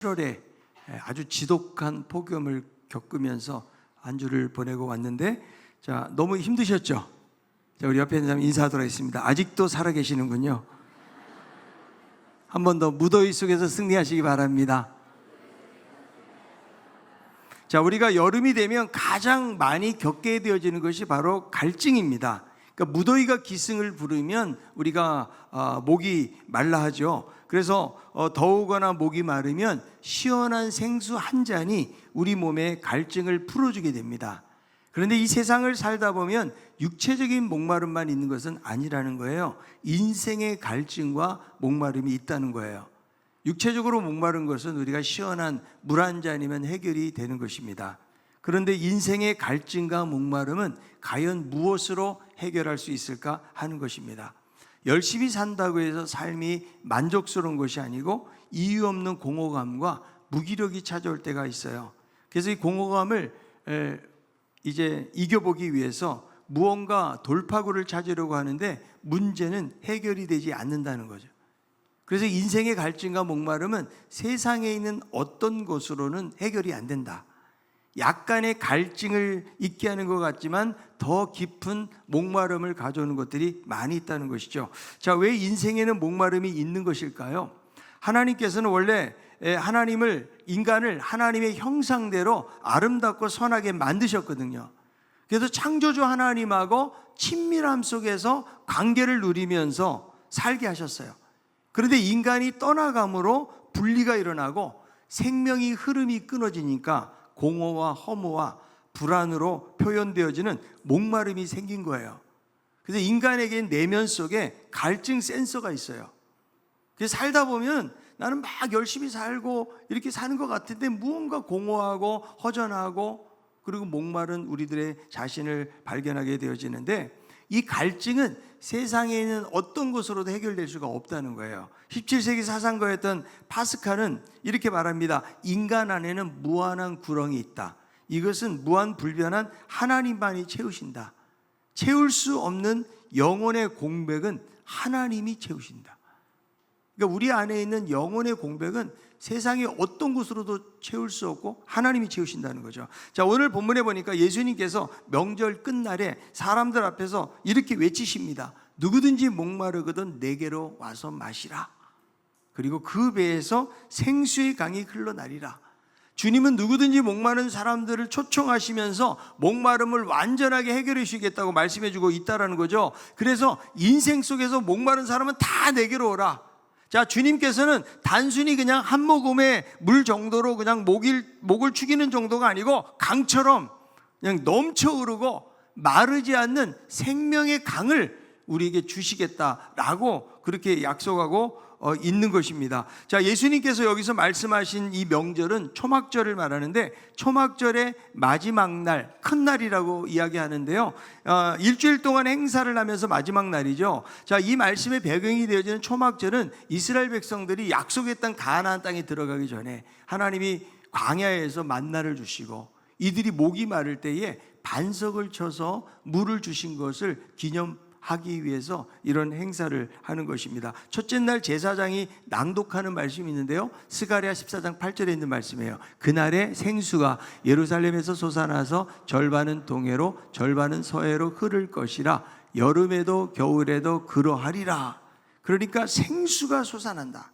7월에 아주 지독한 폭염을 겪으면서 한 주를 보내고 왔는데, 자, 너무 힘드셨죠? 자, 우리 옆에 있는 사람 인사하도록 하겠습니다. 아직도 살아계시는군요. 한 번 더 무더위 속에서 승리하시기 바랍니다. 자, 우리가 여름이 되면 가장 많이 겪게 되어지는 것이 바로 갈증입니다. 그러니까 무더위가 기승을 부르면 우리가 목이 말라 하죠. 그래서 더우거나 목이 마르면 시원한 생수 한 잔이 우리 몸의 갈증을 풀어주게 됩니다. 그런데 이 세상을 살다 보면 육체적인 목마름만 있는 것은 아니라는 거예요. 인생의 갈증과 목마름이 있다는 거예요. 육체적으로 목마른 것은 우리가 시원한 물 한 잔이면 해결이 되는 것입니다. 그런데 인생의 갈증과 목마름은 과연 무엇으로 해결할 수 있을까 하는 것입니다. 열심히 산다고 해서 삶이 만족스러운 것이 아니고 이유 없는 공허감과 무기력이 찾아올 때가 있어요. 그래서 이 공허감을 이제 이겨보기 위해서 무언가 돌파구를 찾으려고 하는데 문제는 해결이 되지 않는다는 거죠. 그래서 인생의 갈증과 목마름은 세상에 있는 어떤 것으로는 해결이 안 된다. 약간의 갈증을 있게 하는 것 같지만 더 깊은 목마름을 가져오는 것들이 많이 있다는 것이죠. 자, 왜 인생에는 목마름이 있는 것일까요? 하나님께서는 원래 인간을 하나님의 형상대로 아름답고 선하게 만드셨거든요. 그래서 창조주 하나님하고 친밀함 속에서 관계를 누리면서 살게 하셨어요. 그런데 인간이 떠나감으로 분리가 일어나고 생명의 흐름이 끊어지니까 공허와 허무와 불안으로 표현되어지는 목마름이 생긴 거예요. 그래서 인간에게 내면 속에 갈증 센서가 있어요. 그래서 살다 보면 나는 막 열심히 살고 이렇게 사는 것 같은데 무언가 공허하고 허전하고 그리고 목마른 우리들의 자신을 발견하게 되어지는데, 이 갈증은 세상에 있는 어떤 것으로도 해결될 수가 없다는 거예요. 17세기 사상가였던 파스칼은 이렇게 말합니다. 인간 안에는 무한한 구렁이 있다. 이것은 무한불변한 하나님만이 채우신다. 채울 수 없는 영혼의 공백은 하나님이 채우신다. 그러니까 우리 안에 있는 영혼의 공백은 세상의 어떤 곳으로도 채울 수 없고 하나님이 채우신다는 거죠. 자, 오늘 본문에 보니까 예수님께서 명절 끝날에 사람들 앞에서 이렇게 외치십니다. 누구든지 목마르거든 내게로 와서 마시라. 그리고 그 배에서 생수의 강이 흘러나리라. 주님은 누구든지 목마른 사람들을 초청하시면서 목마름을 완전하게 해결해 주시겠다고 말씀해 주고 있다는 거죠. 그래서 인생 속에서 목마른 사람은 다 내게로 오라. 자, 주님께서는 단순히 그냥 한 모금의 물 정도로 그냥 목을 축이는 정도가 아니고 강처럼 그냥 넘쳐 흐르고 마르지 않는 생명의 강을 우리에게 주시겠다라고 그렇게 약속하고 있는 것입니다. 자, 예수님께서 여기서 말씀하신 이 명절은 초막절을 말하는데 초막절의 마지막 날, 큰 날이라고 이야기하는데요. 일주일 동안 행사를 하면서 마지막 날이죠. 자, 이 말씀의 배경이 되어지는 초막절은 이스라엘 백성들이 약속했던 가나안 땅에 들어가기 전에 하나님이 광야에서 만나를 주시고 이들이 목이 마를 때에 반석을 쳐서 물을 주신 것을 기념하기 위해서 이런 행사를 하는 것입니다. 첫째 날 제사장이 낭독하는 말씀이 있는데요, 스가랴 14장 8절에 있는 말씀이에요. 그날에 생수가 예루살렘에서 솟아나서 절반은 동해로 절반은 서해로 흐를 것이라. 여름에도 겨울에도 그러하리라. 그러니까 생수가 솟아난다.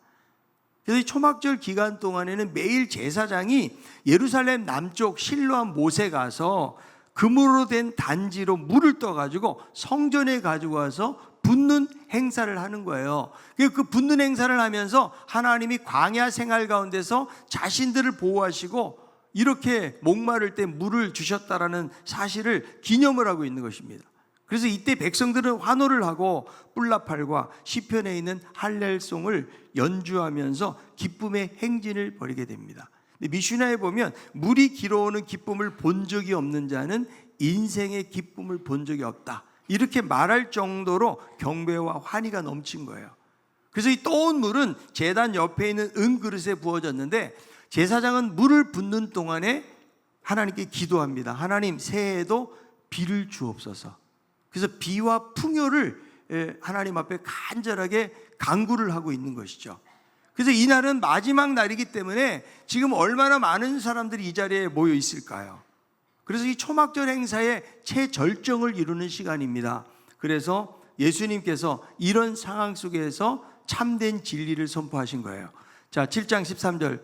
그래서 이 초막절 기간 동안에는 매일 제사장이 예루살렘 남쪽 실로암 못에 가서 금으로 된 단지로 물을 떠가지고 성전에 가지고 와서 붓는 행사를 하는 거예요. 그 붓는 행사를 하면서 하나님이 광야 생활 가운데서 자신들을 보호하시고 이렇게 목마를 때 물을 주셨다라는 사실을 기념을 하고 있는 것입니다. 그래서 이때 백성들은 환호를 하고 뿔나팔과 시편에 있는 할렐송을 연주하면서 기쁨의 행진을 벌이게 됩니다. 미슈나에 보면 물이 길어오는 기쁨을 본 적이 없는 자는 인생의 기쁨을 본 적이 없다, 이렇게 말할 정도로 경배와 환희가 넘친 거예요. 그래서 이 떠온 물은 제단 옆에 있는 은그릇에 부어졌는데 제사장은 물을 붓는 동안에 하나님께 기도합니다. 하나님, 새해에도 비를 주옵소서. 그래서 비와 풍요를 하나님 앞에 간절하게 간구를 하고 있는 것이죠. 그래서 이날은 마지막 날이기 때문에 지금 얼마나 많은 사람들이 이 자리에 모여 있을까요? 그래서 이 초막절 행사의 최절정을 이루는 시간입니다. 그래서 예수님께서 이런 상황 속에서 참된 진리를 선포하신 거예요. 자, 7장 13절.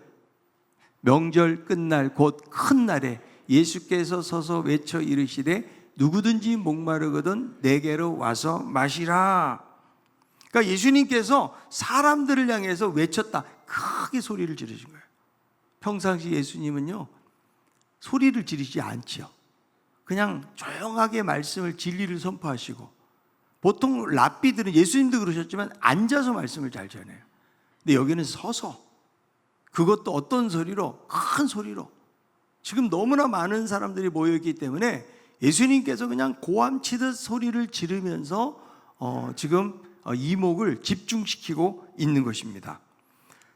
명절 끝날 곧 큰 날에 예수께서 서서 외쳐 이르시되 누구든지 목마르거든 내게로 와서 마시라. 그러니까 예수님께서 사람들을 향해서 외쳤다. 크게 소리를 지르신 거예요. 평상시 예수님은요, 소리를 지르지 않죠. 그냥 조용하게 말씀을, 진리를 선포하시고, 보통 랍비들은, 예수님도 그러셨지만 앉아서 말씀을 잘 전해요. 근데 여기는 서서, 그것도 어떤 소리로? 큰 소리로. 지금 너무나 많은 사람들이 모여있기 때문에 예수님께서 그냥 고함치듯 소리를 지르면서 지금 이목을 집중시키고 있는 것입니다.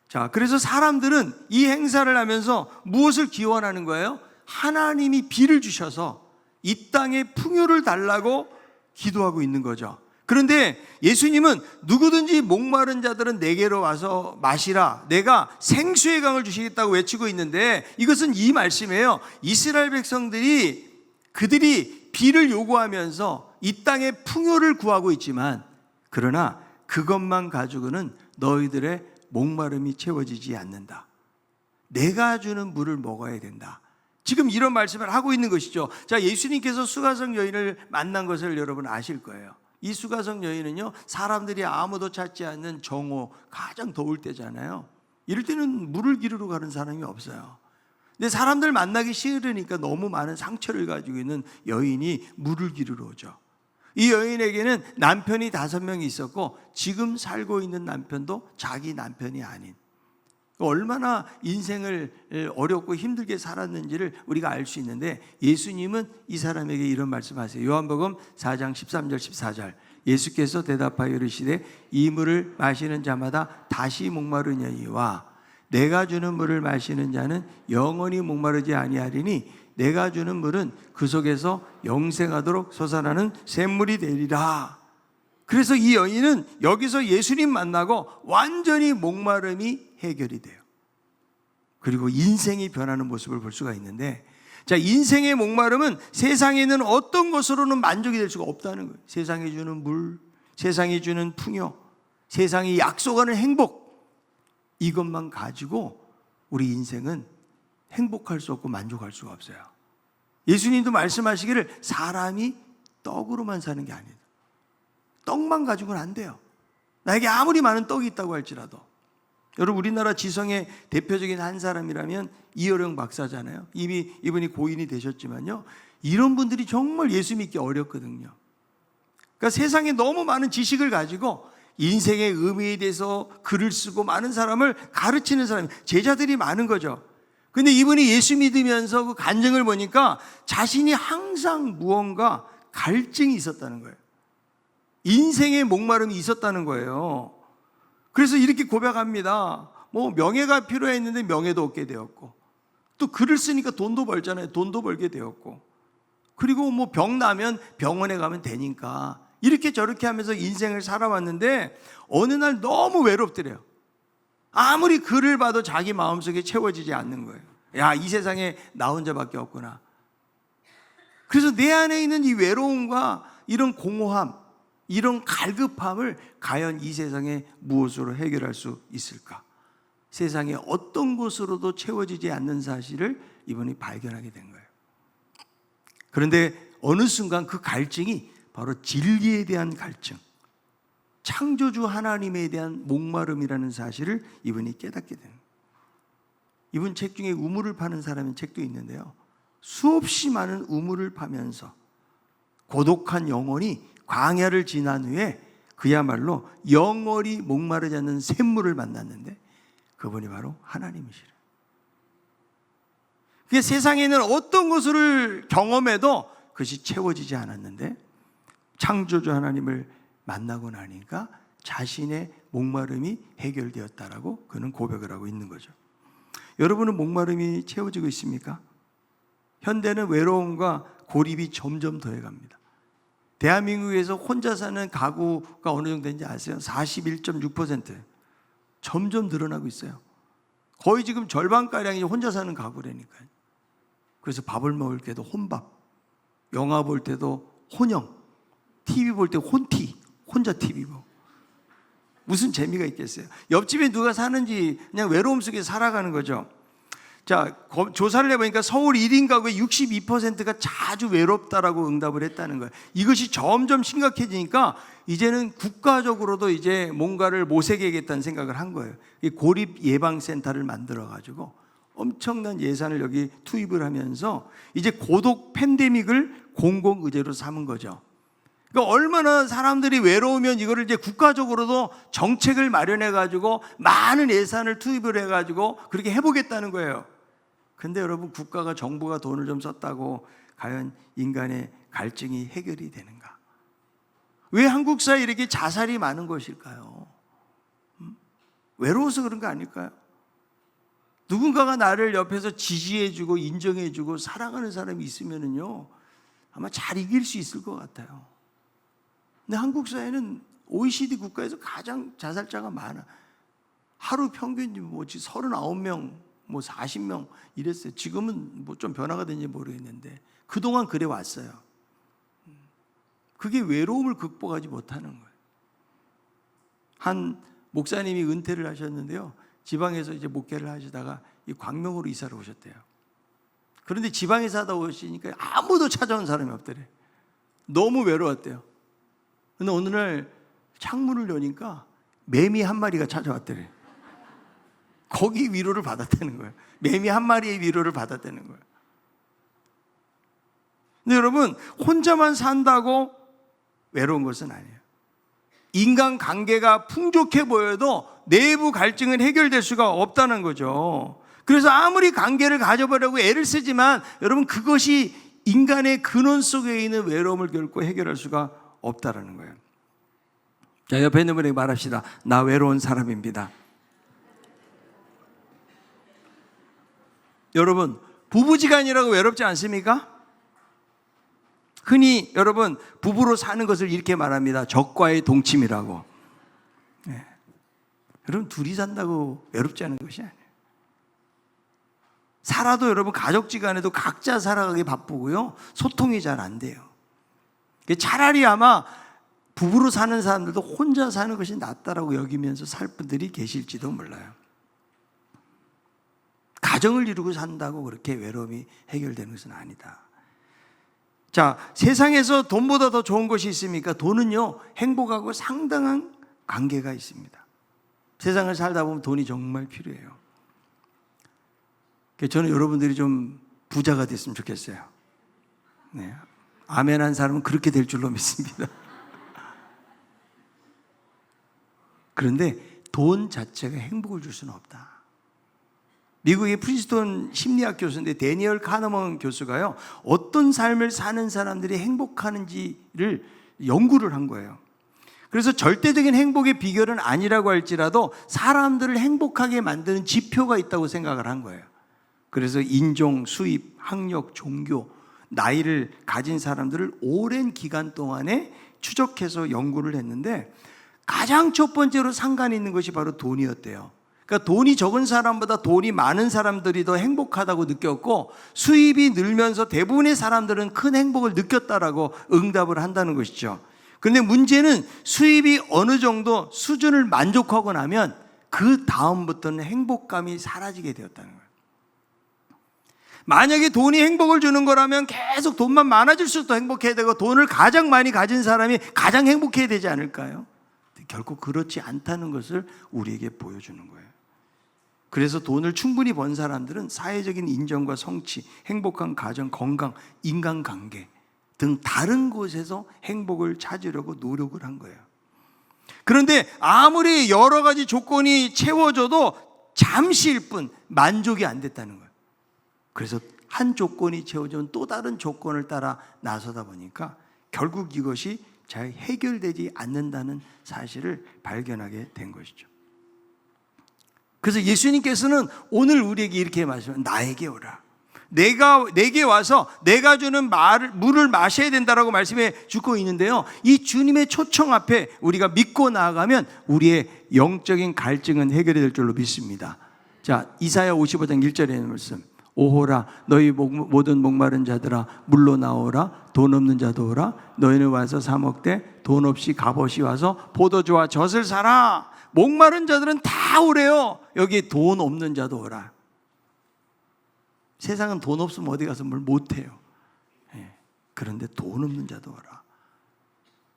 자, 그래서 사람들은 이 행사를 하면서 무엇을 기원하는 거예요? 하나님이 비를 주셔서 이 땅에 풍요를 달라고 기도하고 있는 거죠. 그런데 예수님은 누구든지 목마른 자들은 내게로 와서 마시라, 내가 생수의 강을 주시겠다고 외치고 있는데, 이것은 이 말씀이에요. 이스라엘 백성들이 그들이 비를 요구하면서 이 땅에 풍요를 구하고 있지만, 그러나 그것만 가지고는 너희들의 목마름이 채워지지 않는다. 내가 주는 물을 먹어야 된다. 지금 이런 말씀을 하고 있는 것이죠. 자, 예수님께서 수가성 여인을 만난 것을 여러분 아실 거예요. 이 수가성 여인은요, 사람들이 아무도 찾지 않는 정오, 가장 더울 때잖아요. 이럴 때는 물을 기르러 가는 사람이 없어요. 근데 사람들 만나기 싫으니까 너무 많은 상처를 가지고 있는 여인이 물을 기르러 오죠. 이 여인에게는 남편이 5명이 있었고, 지금 살고 있는 남편도 자기 남편이 아닌, 얼마나 인생을 어렵고 힘들게 살았는지를 우리가 알 수 있는데, 예수님은 이 사람에게 이런 말씀하세요. 요한복음 4장 13절 14절. 예수께서 대답하여 이르시되 이 물을 마시는 자마다 다시 목마르냐니와 내가 주는 물을 마시는 자는 영원히 목마르지 아니하리니 내가 주는 물은 그 속에서 영생하도록 솟아나는 샘물이 되리라. 그래서 이 여인은 여기서 예수님 만나고 완전히 목마름이 해결이 돼요. 그리고 인생이 변하는 모습을 볼 수가 있는데, 자, 인생의 목마름은 세상에 있는 어떤 것으로는 만족이 될 수가 없다는 거예요. 세상이 주는 물, 세상이 주는 풍요, 세상이 약속하는 행복, 이것만 가지고 우리 인생은 행복할 수 없고 만족할 수가 없어요. 예수님도 말씀하시기를 사람이 떡으로만 사는 게 아니다. 떡만 가지고는 안 돼요. 나에게 아무리 많은 떡이 있다고 할지라도. 여러분, 우리나라 지성의 대표적인 한 사람이라면 이어령 박사잖아요. 이미 이분이 고인이 되셨지만요, 이런 분들이 정말 예수 믿기 어렵거든요. 그러니까 세상에 너무 많은 지식을 가지고 인생의 의미에 대해서 글을 쓰고 많은 사람을 가르치는 사람이, 제자들이 많은 거죠. 근데 이분이 예수 믿으면서 그 간증을 보니까 자신이 항상 무언가 갈증이 있었다는 거예요. 인생의 목마름이 있었다는 거예요. 그래서 이렇게 고백합니다. 뭐 명예가 필요했는데 명예도 얻게 되었고, 또 글을 쓰니까 돈도 벌잖아요. 돈도 벌게 되었고, 그리고 뭐 병 나면 병원에 가면 되니까 이렇게 저렇게 하면서 인생을 살아왔는데 어느 날 너무 외롭더래요. 아무리 글을 봐도 자기 마음속에 채워지지 않는 거예요. 야, 이 세상에 나 혼자밖에 없구나. 그래서 내 안에 있는 이 외로움과 이런 공허함, 이런 갈급함을 과연 이 세상에 무엇으로 해결할 수 있을까? 세상에 어떤 것으로도 채워지지 않는 사실을 이분이 발견하게 된 거예요. 그런데 어느 순간 그 갈증이 바로 진리에 대한 갈증, 창조주 하나님에 대한 목마름이라는 사실을 이분이 깨닫게 되는 거예요. 이분 책 중에 우물을 파는 사람의 책도 있는데요, 수없이 많은 우물을 파면서 고독한 영혼이 광야를 지난 후에 그야말로 영원히 목마르지 않는 샘물을 만났는데 그분이 바로 하나님이시래요. 그게 세상에는 어떤 것을 경험해도 그것이 채워지지 않았는데 창조주 하나님을 만나고 나니까 자신의 목마름이 해결되었다라고 그는 고백을 하고 있는 거죠. 여러분은 목마름이 채워지고 있습니까? 현대는 외로움과 고립이 점점 더해갑니다. 대한민국에서 혼자 사는 가구가 어느 정도 되는지 아세요? 41.6%. 점점 늘어나고 있어요. 거의 지금 절반가량이 혼자 사는 가구라니까요. 그래서 밥을 먹을 때도 혼밥, 영화 볼 때도 혼영, TV 볼 때 혼티, 혼자 TV 보고. 무슨 재미가 있겠어요? 옆집에 누가 사는지 그냥 외로움 속에 살아가는 거죠. 자, 조사를 해보니까 서울 1인 가구의 62%가 자주 외롭다라고 응답을 했다는 거예요. 이것이 점점 심각해지니까 이제는 국가적으로도 이제 뭔가를 모색해야겠다는 생각을 한 거예요. 고립 예방센터를 만들어가지고 엄청난 예산을 여기 투입을 하면서 이제 고독 팬데믹을 공공의제로 삼은 거죠. 그러니까 얼마나 사람들이 외로우면 이거를 이제 국가적으로도 정책을 마련해가지고 많은 예산을 투입을 해가지고 그렇게 해보겠다는 거예요. 근데 여러분, 국가가, 정부가 돈을 좀 썼다고 과연 인간의 갈증이 해결이 되는가? 왜 한국 사회에 이렇게 자살이 많은 것일까요? 외로워서 그런 거 아닐까요? 누군가가 나를 옆에서 지지해주고 인정해주고 사랑하는 사람이 있으면은요, 아마 잘 이길 수 있을 것 같아요. 근데 한국 사회는 OECD 국가에서 가장 자살자가 많아. 하루 평균이 뭐지 39명, 뭐 40명 이랬어요. 지금은 뭐 좀 변화가 된지 모르겠는데 그동안 그래 왔어요. 그게 외로움을 극복하지 못하는 거예요. 한 목사님이 은퇴를 하셨는데요, 지방에서 이제 목회를 하시다가 이 광명으로 이사를 오셨대요. 그런데 지방에 사다 오시니까 아무도 찾아온 사람이 없더래. 너무 외로웠대요. 근데 어느 날 창문을 여니까 매미 한 마리가 찾아왔더래. 거기 위로를 받았다는 거예요. 매미 한 마리의 위로를 받았다는 거예요. 근데 여러분, 혼자만 산다고 외로운 것은 아니에요. 인간 관계가 풍족해 보여도 내부 갈증은 해결될 수가 없다는 거죠. 그래서 아무리 관계를 가져보려고 애를 쓰지만 여러분, 그것이 인간의 근원 속에 있는 외로움을 결코 해결할 수가 없다라는 거예요. 자, 옆에 있는 분에게 말합시다. 나 외로운 사람입니다. 여러분, 부부지간이라고 외롭지 않습니까? 흔히 여러분, 부부로 사는 것을 이렇게 말합니다. 적과의 동침이라고. 네. 여러분, 둘이 산다고 외롭지 않은 것이 아니에요. 살아도 여러분, 가족지간에도 각자 살아가기 바쁘고요, 소통이 잘 안 돼요. 차라리 아마 부부로 사는 사람들도 혼자 사는 것이 낫다라고 여기면서 살 분들이 계실지도 몰라요. 가정을 이루고 산다고 그렇게 외로움이 해결되는 것은 아니다. 자, 세상에서 돈보다 더 좋은 것이 있습니까? 돈은요, 행복하고 상당한 관계가 있습니다. 세상을 살다 보면 돈이 정말 필요해요. 저는 여러분들이 좀 부자가 됐으면 좋겠어요. 네. 아멘 한 사람은 그렇게 될 줄로 믿습니다. 그런데 돈 자체가 행복을 줄 수는 없다. 미국의 프린스턴 심리학 교수인데 데니얼 카너먼 교수가요, 어떤 삶을 사는 사람들이 행복하는지를 연구를 한 거예요. 그래서 절대적인 행복의 비결은 아니라고 할지라도 사람들을 행복하게 만드는 지표가 있다고 생각을 한 거예요. 그래서 인종, 수입, 학력, 종교, 나이를 가진 사람들을 오랜 기간 동안에 추적해서 연구를 했는데 가장 첫 번째로 상관이 있는 것이 바로 돈이었대요. 그러니까 돈이 적은 사람보다 돈이 많은 사람들이 더 행복하다고 느꼈고, 수입이 늘면서 대부분의 사람들은 큰 행복을 느꼈다라고 응답을 한다는 것이죠. 그런데 문제는 수입이 어느 정도 수준을 만족하고 나면 그 다음부터는 행복감이 사라지게 되었다는 거예요. 만약에 돈이 행복을 주는 거라면 계속 돈만 많아질수록 더 행복해야 되고, 돈을 가장 많이 가진 사람이 가장 행복해야 되지 않을까요? 결코 그렇지 않다는 것을 우리에게 보여주는 거예요. 그래서 돈을 충분히 번 사람들은 사회적인 인정과 성취, 행복한 가정, 건강, 인간관계 등 다른 곳에서 행복을 찾으려고 노력을 한 거예요. 그런데 아무리 여러 가지 조건이 채워져도 잠시일 뿐 만족이 안 됐다는 거예요. 그래서 한 조건이 채워지면 또 다른 조건을 따라 나서다 보니까 결국 이것이 잘 해결되지 않는다는 사실을 발견하게 된 것이죠. 그래서 예수님께서는 오늘 우리에게 이렇게 말씀하시면 나에게 오라. 내게 와서 내가 주는 물을 마셔야 된다라고 말씀해 주고 있는데요. 이 주님의 초청 앞에 우리가 믿고 나아가면 우리의 영적인 갈증은 해결이 될 줄로 믿습니다. 자, 이사야 55장 1절에 있는 말씀. 오호라 너희 모든 목마른 자들아 물로 나오라. 돈 없는 자도 오라. 너희는 와서 사 먹되 돈 없이 값없이 와서 포도주와 젖을 사라. 목마른 자들은 다 오래요. 여기 돈 없는 자도 오라. 세상은 돈 없으면 어디 가서 뭘 못해요. 그런데 돈 없는 자도 오라.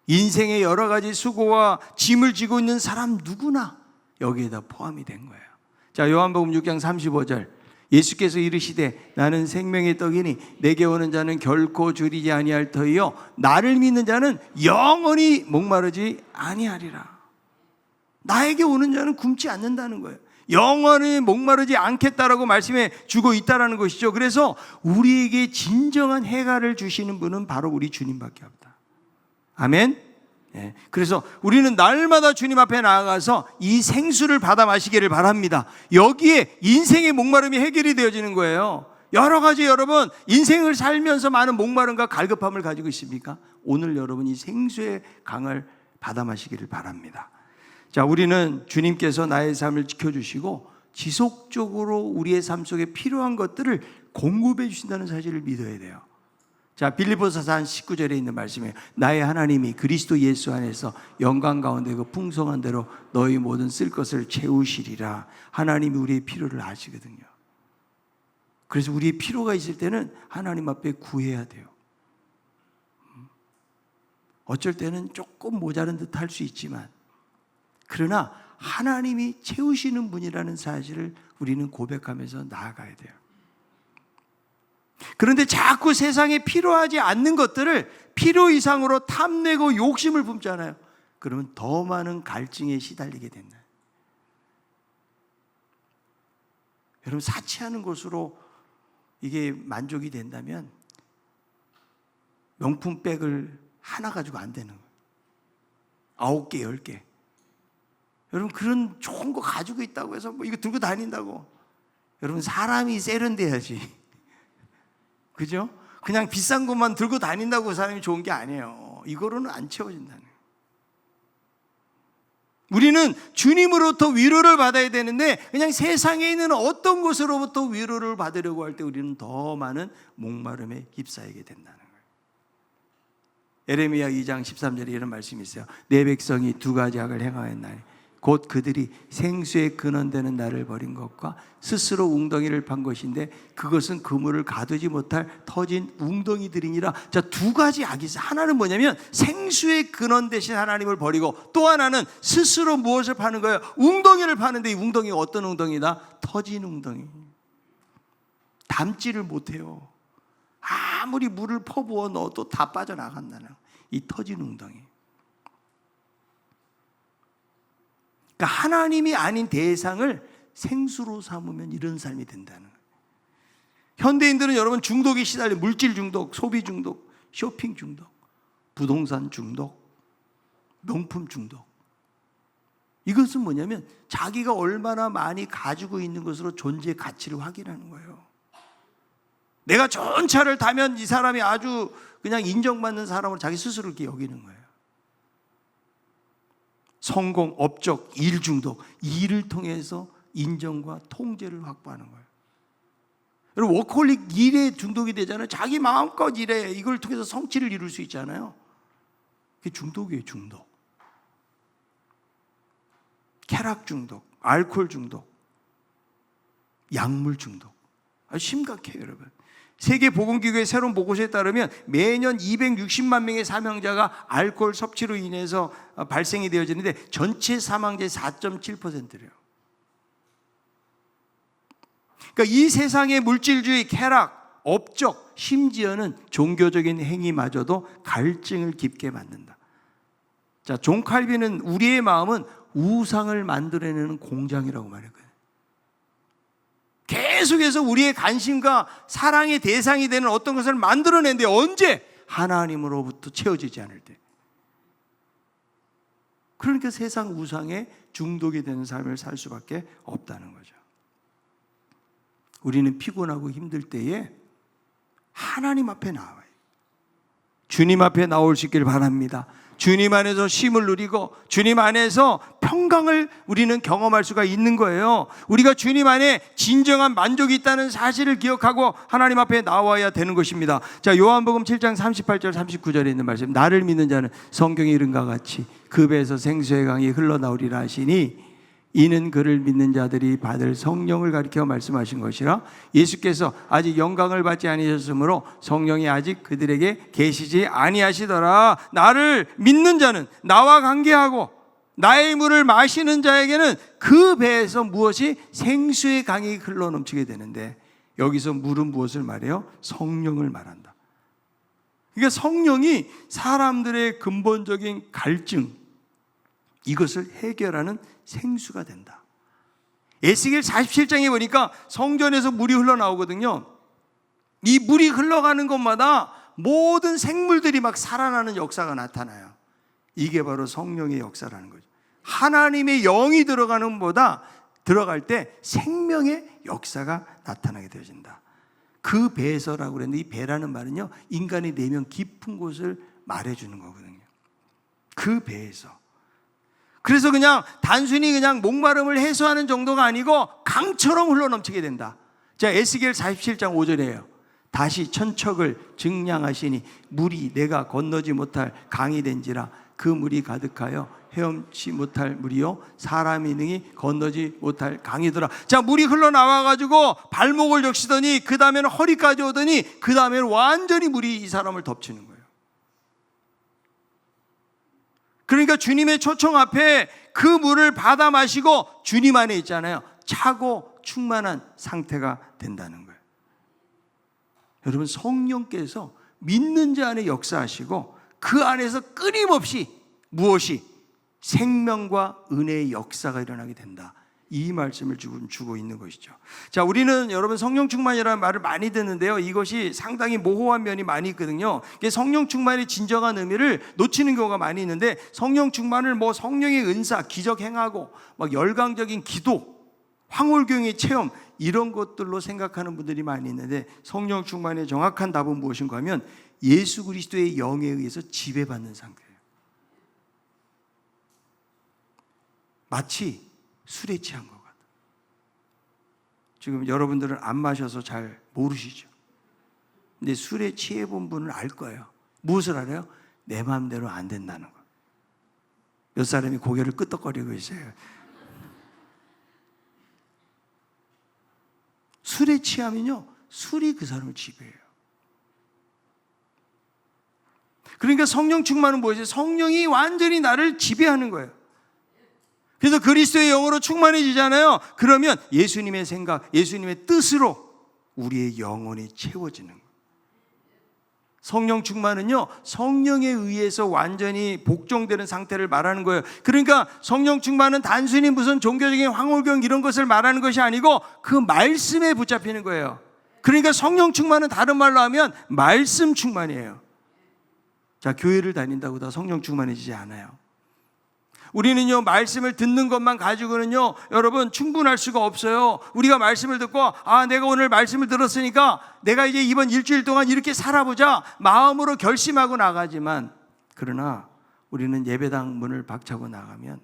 인생의 여러 가지 수고와 짐을 지고 있는 사람 누구나 여기에다 포함이 된 거예요. 자, 요한복음 6장 35절. 예수께서 이르시되 나는 생명의 떡이니 내게 오는 자는 결코 줄이지 아니할 터이요 나를 믿는 자는 영원히 목마르지 아니하리라. 나에게 오는 자는 굶지 않는다는 거예요. 영원히 목마르지 않겠다라고 말씀해 주고 있다는 것이죠. 그래서 우리에게 진정한 해갈을 주시는 분은 바로 우리 주님밖에 없다. 아멘. 그래서 우리는 날마다 주님 앞에 나아가서 이 생수를 받아 마시기를 바랍니다. 여기에 인생의 목마름이 해결이 되어지는 거예요. 여러 가지 여러분 인생을 살면서 많은 목마름과 갈급함을 가지고 있습니까? 오늘 여러분 이 생수의 강을 받아 마시기를 바랍니다. 자, 우리는 주님께서 나의 삶을 지켜주시고 지속적으로 우리의 삶 속에 필요한 것들을 공급해 주신다는 사실을 믿어야 돼요. 자, 빌립보서 4장 19절에 있는 말씀이에요. 나의 하나님이 그리스도 예수 안에서 영광 가운데 그 풍성한 대로 너희 모든 쓸 것을 채우시리라. 하나님이 우리의 필요를 아시거든요. 그래서 우리의 필요가 있을 때는 하나님 앞에 구해야 돼요. 어쩔 때는 조금 모자른 듯 할 수 있지만 그러나 하나님이 채우시는 분이라는 사실을 우리는 고백하면서 나아가야 돼요. 그런데 자꾸 세상에 필요하지 않는 것들을 필요 이상으로 탐내고 욕심을 품잖아요. 그러면 더 많은 갈증에 시달리게 된다. 여러분 사치하는 것으로 이게 만족이 된다면 명품백을 하나 가지고 안 되는 거예요. 9개, 10개. 여러분 그런 좋은 거 가지고 있다고 해서 뭐 이거 들고 다닌다고. 여러분 사람이 세련돼야지. 그죠? 그냥 비싼 것만 들고 다닌다고 사람이 좋은 게 아니에요. 이거로는 안 채워진다는 거예요. 우리는 주님으로부터 위로를 받아야 되는데 그냥 세상에 있는 어떤 것으로부터 위로를 받으려고 할 때 우리는 더 많은 목마름에 휩싸이게 된다는 거예요. 에레미야 2장 13절에 이런 말씀이 있어요. 내 백성이 두 가지 악을 행하였나니 곧 그들이 생수의 근원되는 나를 버린 것과 스스로 웅덩이를 판 것인데 그것은 그물을 가두지 못할 터진 웅덩이들이니라. 자, 두 가지 악이 있어요. 하나는 뭐냐면 생수의 근원 대신 하나님을 버리고 또 하나는 스스로 무엇을 파는 거예요? 웅덩이를 파는데 이 웅덩이가 어떤 웅덩이다? 터진 웅덩이. 담지를 못해요. 아무리 물을 퍼부어 넣어도 다 빠져나간다는 이 터진 웅덩이. 그러니까 하나님이 아닌 대상을 생수로 삼으면 이런 삶이 된다는 거예요. 현대인들은 여러분 중독에 시달려 물질 중독, 소비 중독, 쇼핑 중독, 부동산 중독, 명품 중독. 이것은 뭐냐면 자기가 얼마나 많이 가지고 있는 것으로 존재의 가치를 확인하는 거예요. 내가 좋은 차를 타면 이 사람이 아주 그냥 인정받는 사람으로 자기 스스로 이렇게 여기는 거예요. 성공, 업적, 일 중독, 일을 통해서 인정과 통제를 확보하는 거예요. 여러분 워커홀릭 일에 중독이 되잖아요. 자기 마음껏 일해. 이걸 통해서 성취를 이룰 수 있잖아요. 그게 중독이에요. 중독. 쾌락 중독, 알코올 중독, 약물 중독. 아주 심각해요, 여러분. 세계보건기구의 새로운 보고서에 따르면 매년 260만 명의 사망자가 알코올 섭취로 인해서 발생이 되어지는데 전체 사망자의 4.7%래요. 그러니까 이 세상의 물질주의, 쾌락, 업적, 심지어는 종교적인 행위마저도 갈증을 깊게 만든다. 자, 존 칼빈은 우리의 마음은 우상을 만들어내는 공장이라고 말했거든요. 계속해서 우리의 관심과 사랑의 대상이 되는 어떤 것을 만들어낸데 언제? 하나님으로부터 채워지지 않을 때. 그러니까 세상 우상에 중독이 되는 삶을 살 수밖에 없다는 거죠. 우리는 피곤하고 힘들 때에 하나님 앞에 나와요. 주님 앞에 나올 수 있길 바랍니다. 주님 안에서 쉼을 누리고 주님 안에서 평강을 우리는 경험할 수가 있는 거예요. 우리가 주님 안에 진정한 만족이 있다는 사실을 기억하고 하나님 앞에 나와야 되는 것입니다. 자, 요한복음 7장 38절 39절에 있는 말씀, 나를 믿는 자는 성경에 이른과 같이 그 배에서 생수의 강이 흘러나오리라 하시니 이는 그를 믿는 자들이 받을 성령을 가리켜 말씀하신 것이라. 예수께서 아직 영광을 받지 아니하셨으므로 성령이 아직 그들에게 계시지 아니하시더라. 나를 믿는 자는, 나와 관계하고 나의 물을 마시는 자에게는 그 배에서 무엇이 생수의 강이 흘러넘치게 되는데, 여기서 물은 무엇을 말해요? 성령을 말한다. 그러니까 성령이 사람들의 근본적인 갈증, 이것을 해결하는 생수가 된다. 에스겔 47장에 보니까 성전에서 물이 흘러나오거든요. 이 물이 흘러가는 곳마다 모든 생물들이 막 살아나는 역사가 나타나요. 이게 바로 성령의 역사라는 거죠. 하나님의 영이 들어가는 것보다 들어갈 때 생명의 역사가 나타나게 되어진다. 그 배에서라고 그랬는데, 이 배라는 말은요, 인간이 내면 깊은 곳을 말해주는 거거든요. 그 배에서. 그래서 그냥 단순히 그냥 목마름을 해소하는 정도가 아니고 강처럼 흘러넘치게 된다. 자, 에스겔 47장 5절이에요. 다시 천척을 증량하시니 물이 내가 건너지 못할 강이 된지라. 그 물이 가득하여 헤엄치 못할 물이요 사람이 능히 건너지 못할 강이더라. 자, 물이 흘러나와가지고 발목을 적시더니 그 다음에는 허리까지 오더니 그 다음에는 완전히 물이 이 사람을 덮치는 거예요. 그러니까 주님의 초청 앞에 그 물을 받아 마시고 주님 안에 있잖아요. 차고 충만한 상태가 된다는 거예요. 여러분, 성령께서 믿는 자 안에 역사하시고 그 안에서 끊임없이 무엇이 생명과 은혜의 역사가 일어나게 된다. 이 말씀을 주고 있는 것이죠. 자, 우리는 여러분 성령 충만이라는 말을 많이 듣는데요, 이것이 상당히 모호한 면이 많이 있거든요. 성령 충만의 진정한 의미를 놓치는 경우가 많이 있는데, 성령 충만을 뭐 성령의 은사, 기적 행하고 막 열광적인 기도, 황홀경의 체험, 이런 것들로 생각하는 분들이 많이 있는데, 성령 충만의 정확한 답은 무엇인가 하면 예수 그리스도의 영에 의해서 지배받는 상태예요. 마치 술에 취한 것 같아요. 지금 여러분들은 안 마셔서 잘 모르시죠. 근데 술에 취해 본 분은 알 거예요. 무엇을 알아요? 내 마음대로 안 된다는 거. 몇 사람이 고개를 끄덕거리고 있어요. 술에 취하면요, 술이 그 사람을 지배해요. 그러니까 성령 충만은 무엇이에요? 성령이 완전히 나를 지배하는 거예요. 그래서 그리스도의 영으로 충만해지잖아요. 그러면 예수님의 생각, 예수님의 뜻으로 우리의 영혼이 채워지는 거예요. 성령 충만은요, 성령에 의해서 완전히 복종되는 상태를 말하는 거예요. 그러니까 성령 충만은 단순히 무슨 종교적인 황홀경 이런 것을 말하는 것이 아니고 그 말씀에 붙잡히는 거예요. 그러니까 성령 충만은 다른 말로 하면 말씀 충만이에요. 자, 교회를 다닌다고 다 성령 충만해지지 않아요. 우리는요, 말씀을 듣는 것만 가지고는요, 여러분 충분할 수가 없어요. 우리가 말씀을 듣고, 내가 오늘 말씀을 들었으니까 내가 이제 이번 일주일 동안 이렇게 살아보자 마음으로 결심하고 나가지만, 그러나 우리는 예배당 문을 박차고 나가면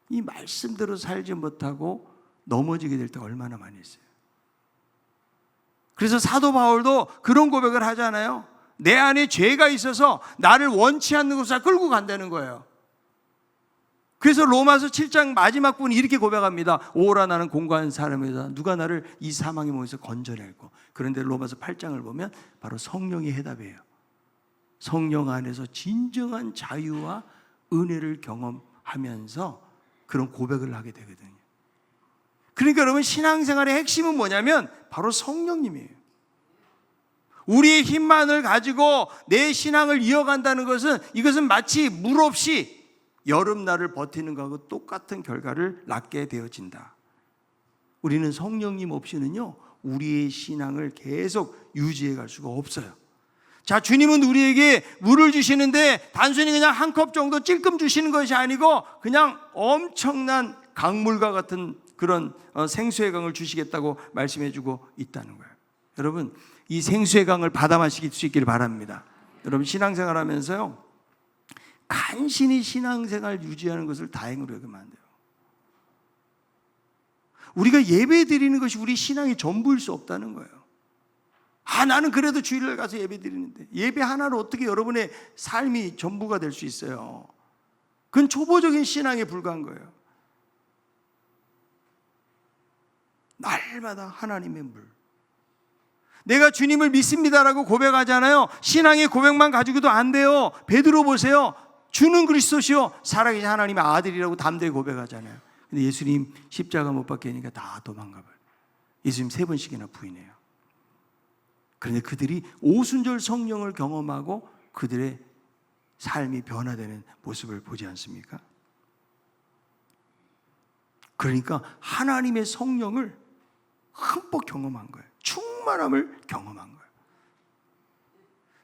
이 말씀대로 살지 못하고 넘어지게 될 때가 얼마나 많이 있어요. 그래서 사도 바울도 그런 고백을 하잖아요. 내 안에 죄가 있어서 나를 원치 않는 곳을 끌고 간다는 거예요. 그래서 로마서 7장 마지막 부분이 이렇게 고백합니다. 오라, 나는 공고한 사람이다. 누가 나를 이 사망의 몸에서 건져낼고. 그런데 로마서 8장을 보면 바로 성령이 해답이에요. 성령 안에서 진정한 자유와 은혜를 경험하면서 그런 고백을 하게 되거든요. 그러니까 여러분, 신앙생활의 핵심은 뭐냐면 바로 성령님이에요. 우리의 힘만을 가지고 내 신앙을 이어간다는 것은, 이것은 마치 물 없이 여름날을 버티는 것하고 똑같은 결과를 낳게 되어진다. 우리는 성령님 없이는요, 우리의 신앙을 계속 유지해 갈 수가 없어요. 자, 주님은 우리에게 물을 주시는데 단순히 그냥 한 컵 정도 찔끔 주시는 것이 아니고 그냥 엄청난 강물과 같은 그런 생수의 강을 주시겠다고 말씀해 주고 있다는 거예요. 여러분, 이 생수의 강을 받아 마실 수 있기를 바랍니다. 여러분, 신앙생활 하면서요, 간신히 신앙생활 유지하는 것을 다행으로 여기면 안 돼요. 우리가 예배 드리는 것이 우리 신앙의 전부일 수 없다는 거예요. 나는 그래도 주일날 가서 예배 드리는데, 예배 하나로 어떻게 여러분의 삶이 전부가 될 수 있어요? 그건 초보적인 신앙에 불과한 거예요. 날마다 하나님의 물. 내가 주님을 믿습니다라고 고백하잖아요. 신앙의 고백만 가지고도 안 돼요. 베드로 보세요. 주는 그리스도시요 살아계신 하나님의 아들이라고 담대히 고백하잖아요. 근데 예수님 십자가 못 박히니까 다 도망가버려요. 예수님 3번씩이나 부인해요. 그런데 그들이 오순절 성령을 경험하고 그들의 삶이 변화되는 모습을 보지 않습니까? 그러니까 하나님의 성령을 흠뻑 경험한 거예요. 충만함을 경험한 거예요.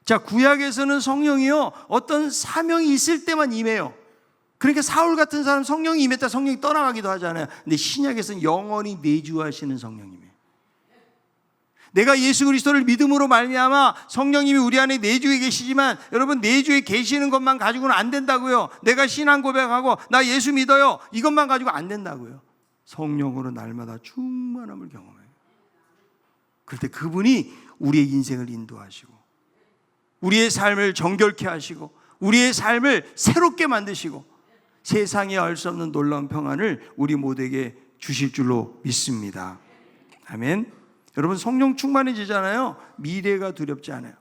자, 구약에서는 성령이요, 어떤 사명이 있을 때만 임해요. 그러니까 사울 같은 사람 성령이 임했다 성령이 떠나가기도 하잖아요. 근데 신약에서는 영원히 내주하시는 성령님이에요. 내가 예수 그리스도를 믿음으로 말미암아 성령님이 우리 안에 내주에 계시지만, 여러분, 내주에 계시는 것만 가지고는 안 된다고요. 내가 신앙 고백하고 나 예수 믿어요, 이것만 가지고 안 된다고요. 성령으로 날마다 충만함을 경험해요. 그럴 때 그분이 우리의 인생을 인도하시고 우리의 삶을 정결케 하시고 우리의 삶을 새롭게 만드시고 세상에 알 수 없는 놀라운 평안을 우리 모두에게 주실 줄로 믿습니다. 아멘. 여러분, 성령 충만해지잖아요. 미래가 두렵지 않아요.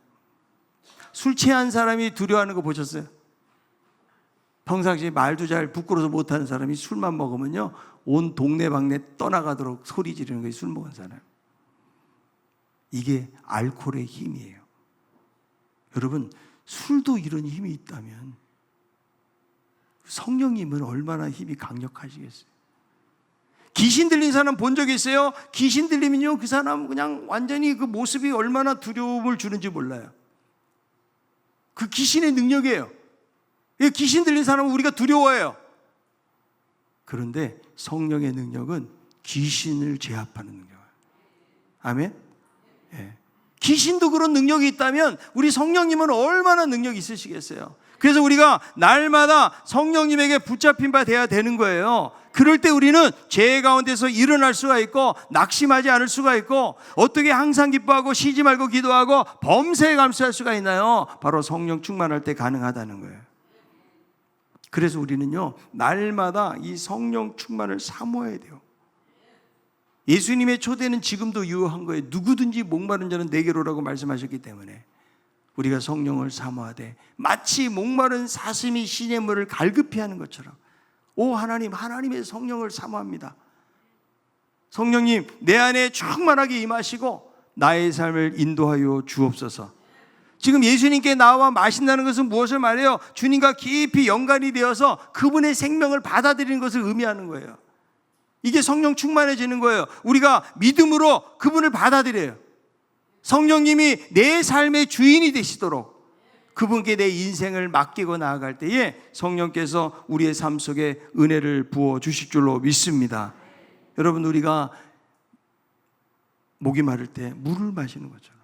술 취한 사람이 두려워하는 거 보셨어요? 평상시에 말도 잘 부끄러워서 못하는 사람이 술만 먹으면요, 온 동네방네 떠나가도록 소리 지르는 거예요. 술 먹은 사람. 이게 알코올의 힘이에요. 여러분, 술도 이런 힘이 있다면 성령님은 얼마나 힘이 강력하시겠어요? 귀신 들린 사람 본 적 있어요? 귀신 들리면요, 그 사람 그냥 완전히 그 모습이 얼마나 두려움을 주는지 몰라요. 그 귀신의 능력이에요. 귀신 들린 사람은 우리가 두려워해요. 그런데 성령의 능력은 귀신을 제압하는 능력이에요. 아멘? 예. 귀신도 그런 능력이 있다면 우리 성령님은 얼마나 능력이 있으시겠어요? 그래서 우리가 날마다 성령님에게 붙잡힌 바 되어야 되는 거예요. 그럴 때 우리는 죄 가운데서 일어날 수가 있고 낙심하지 않을 수가 있고, 어떻게 항상 기뻐하고 쉬지 말고 기도하고 범사에 감사할 수가 있나요? 바로 성령 충만할 때 가능하다는 거예요. 그래서 우리는요, 날마다 이 성령 충만을 사모해야 돼요. 예수님의 초대는 지금도 유효한 거예요. 누구든지 목마른 자는 내게로 오라고 말씀하셨기 때문에 우리가 성령을 사모하되 마치 목마른 사슴이 시냇물을 갈급히 하는 것처럼, 오 하나님, 하나님의 성령을 사모합니다. 성령님, 내 안에 충만하게 임하시고 나의 삶을 인도하여 주옵소서. 지금 예수님께 나와 마신다는 것은 무엇을 말해요? 주님과 깊이 연관이 되어서 그분의 생명을 받아들이는 것을 의미하는 거예요. 이게 성령 충만해지는 거예요. 우리가 믿음으로 그분을 받아들여요. 성령님이 내 삶의 주인이 되시도록 그분께 내 인생을 맡기고 나아갈 때에 성령께서 우리의 삶 속에 은혜를 부어 주실 줄로 믿습니다. 여러분, 우리가 목이 마를 때 물을 마시는 것처럼,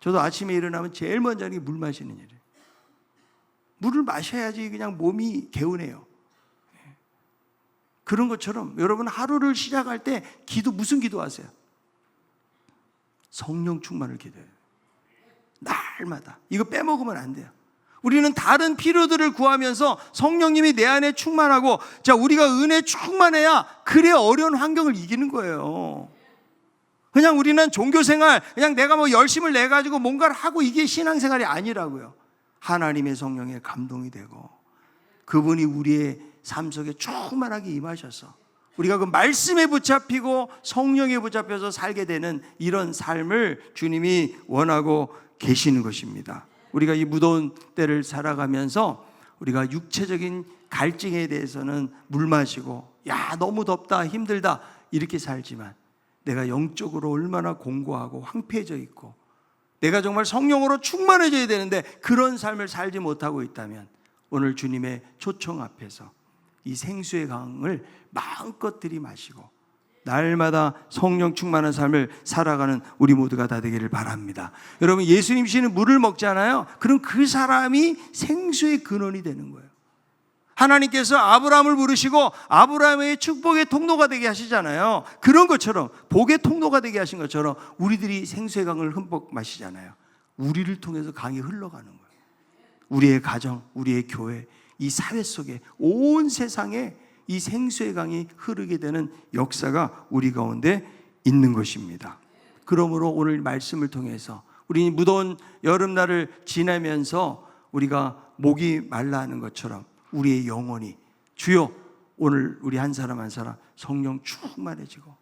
저도 아침에 일어나면 제일 먼저 하는 게 물 마시는 일이에요. 물을 마셔야지 그냥 몸이 개운해요. 그런 것처럼 여러분, 하루를 시작할 때 무슨 기도하세요? 성령 충만을 기도해요. 날마다. 이거 빼먹으면 안 돼요. 우리는 다른 필요들을 구하면서 성령님이 내 안에 충만하고, 자, 우리가 은혜 충만해야 그래 어려운 환경을 이기는 거예요. 그냥 우리는 종교생활, 그냥 내가 뭐 열심을 내가지고 뭔가를 하고, 이게 신앙생활이 아니라고요. 하나님의 성령에 감동이 되고 그분이 우리의 삶 속에 충만하게 임하셔서 우리가 그 말씀에 붙잡히고 성령에 붙잡혀서 살게 되는 이런 삶을 주님이 원하고 계시는 것입니다. 우리가 이 무더운 때를 살아가면서 우리가 육체적인 갈증에 대해서는 물 마시고, 야 너무 덥다 힘들다 이렇게 살지만, 내가 영적으로 얼마나 공고하고 황폐해져 있고 내가 정말 성령으로 충만해져야 되는데 그런 삶을 살지 못하고 있다면, 오늘 주님의 초청 앞에서 이 생수의 강을 마음껏 들이마시고 날마다 성령 충만한 삶을 살아가는 우리 모두가 다 되기를 바랍니다. 여러분, 예수님 씨는 물을 먹잖아요. 그럼 그 사람이 생수의 근원이 되는 거예요. 하나님께서 아브라함을 부르시고 아브라함의 축복의 통로가 되게 하시잖아요. 그런 것처럼, 복의 통로가 되게 하신 것처럼 우리들이 생수의 강을 흠뻑 마시잖아요. 우리를 통해서 강이 흘러가는 거예요. 우리의 가정, 우리의 교회, 이 사회 속에, 온 세상에 이 생수의 강이 흐르게 되는 역사가 우리 가운데 있는 것입니다. 그러므로 오늘 말씀을 통해서 우리 무더운 여름날을 지나면서 우리가 목이 말라 하는 것처럼 우리의 영혼이, 주여, 오늘 우리 한 사람 한 사람 성령 충만해지고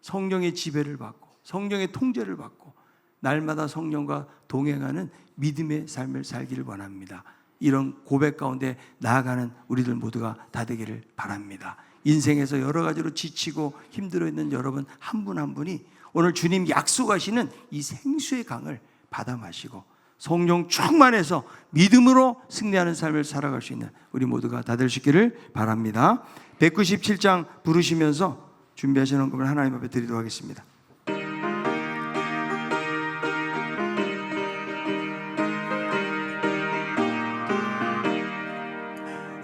성령의 지배를 받고 성령의 통제를 받고 날마다 성령과 동행하는 믿음의 삶을 살기를 원합니다. 이런 고백 가운데 나아가는 우리들 모두가 다 되기를 바랍니다. 인생에서 여러 가지로 지치고 힘들어 있는 여러분 한 분 한 분이 오늘 주님 약속하시는 이 생수의 강을 받아 마시고 성령 충만해서 믿음으로 승리하는 삶을 살아갈 수 있는 우리 모두가 다 될 수 있기를 바랍니다. 197장 부르시면서 준비하시는 헌금을 하나님 앞에 드리도록 하겠습니다.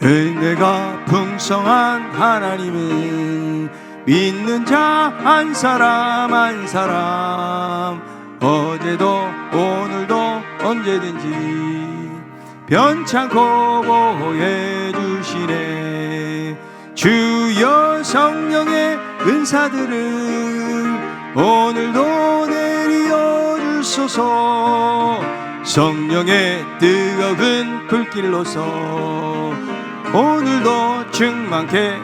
은혜가 풍성한 하나님은 믿는 자 한 사람 한 사람 어제도 오늘도 언제든지 변찮고 보호해 주시네. 주여 성령의 은사들을 오늘도 내리어 주소서. 성령의 뜨거운 불길로서 오늘도 충만케,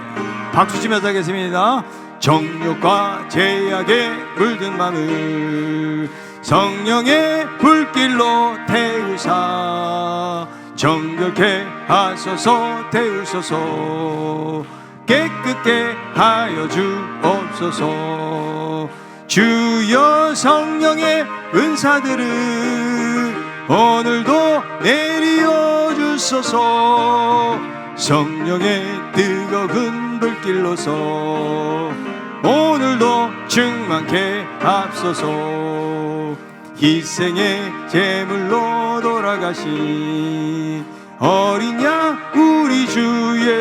박수 치면서 하겠습니다. 정욕과 제약에 물든 마음을 성령의 불길로 태우사 정결케 하소서. 태우소서. 깨끗게 하여 주옵소서. 주여 성령의 은사들을 오늘도 내리어 주소서. 성령의 뜨거운 불길로서 오늘도 충만케 하소서. 희생의 제물로 돌아가신 어린 양 우리 주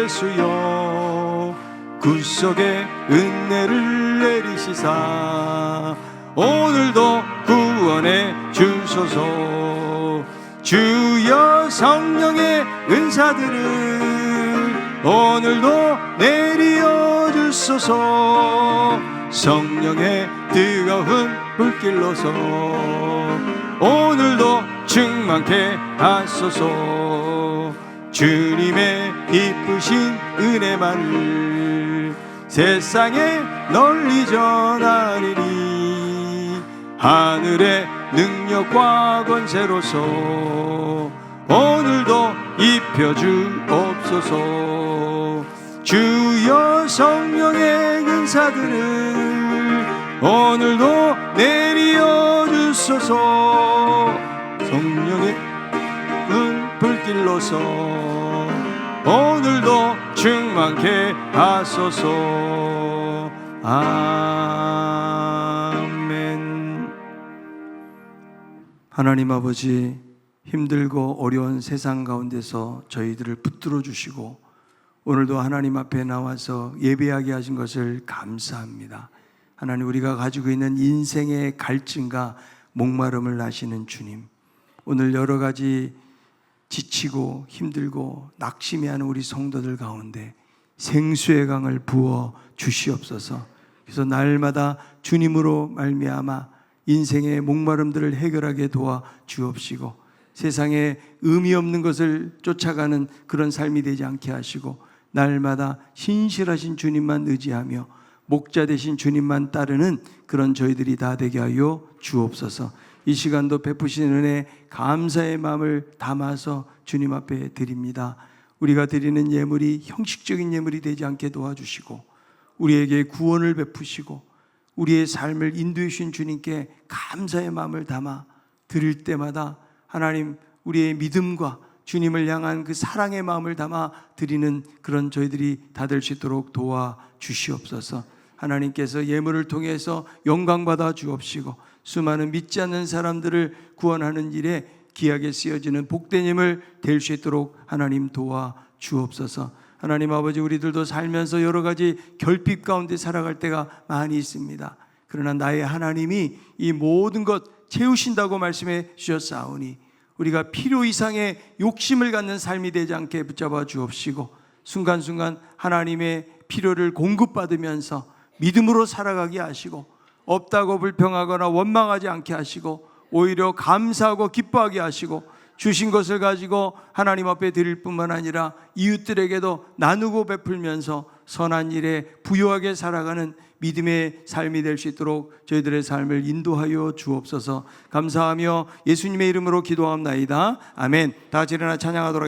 예수여, 구속의 은혜를 내리시사 오늘도 구원해 주소서. 주여 성령의 은사들을 오늘도 내리어 주소서. 성령의 뜨거운 불길로서 오늘도 충만케 하소서. 주님의 기쁘신 은혜만을 세상에 널리 전하리니 하늘의 능력과 권세로서 오늘도 입혀주옵소서. 주여 성령의 은사들을 오늘도 내리어 주소서. 성령의 불길로서 오늘도 충만케 하소서. 아멘. 하나님 아버지, 힘들고 어려운 세상 가운데서 저희들을 붙들어 주시고 오늘도 하나님 앞에 나와서 예배하게 하신 것을 감사합니다. 하나님, 우리가 가지고 있는 인생의 갈증과 목마름을 아시는 주님, 오늘 여러 가지 지치고 힘들고 낙심해하는 우리 성도들 가운데 생수의 강을 부어 주시옵소서. 그래서 날마다 주님으로 말미암아 인생의 목마름들을 해결하게 도와 주옵시고 세상에 의미 없는 것을 쫓아가는 그런 삶이 되지 않게 하시고 날마다 신실하신 주님만 의지하며 목자 되신 주님만 따르는 그런 저희들이 다 되게 하여 주옵소서. 이 시간도 베푸신 은혜 감사의 마음을 담아서 주님 앞에 드립니다. 우리가 드리는 예물이 형식적인 예물이 되지 않게 도와주시고 우리에게 구원을 베푸시고 우리의 삶을 인도해 주신 주님께 감사의 마음을 담아 드릴 때마다 하나님, 우리의 믿음과 주님을 향한 그 사랑의 마음을 담아 드리는 그런 저희들이 다 될 수 있도록 도와주시옵소서. 하나님께서 예물을 통해서 영광받아 주옵시고 수많은 믿지 않는 사람들을 구원하는 일에 귀하게 쓰여지는 복된 힘을 될 수 있도록 하나님 도와 주옵소서. 하나님 아버지, 우리들도 살면서 여러 가지 결핍 가운데 살아갈 때가 많이 있습니다. 그러나 나의 하나님이 이 모든 것 채우신다고 말씀해 주셨사오니 우리가 필요 이상의 욕심을 갖는 삶이 되지 않게 붙잡아 주옵시고 순간순간 하나님의 필요를 공급받으면서 믿음으로 살아가게 하시고 없다고 불평하거나 원망하지 않게 하시고 오히려 감사하고 기뻐하게 하시고 주신 것을 가지고 하나님 앞에 드릴 뿐만 아니라 이웃들에게도 나누고 베풀면서 선한 일에 부유하게 살아가는 믿음의 삶이 될 수 있도록 저희들의 삶을 인도하여 주옵소서. 감사하며 예수님의 이름으로 기도합나이다. 아멘. 다 같이 일어나 찬양하도록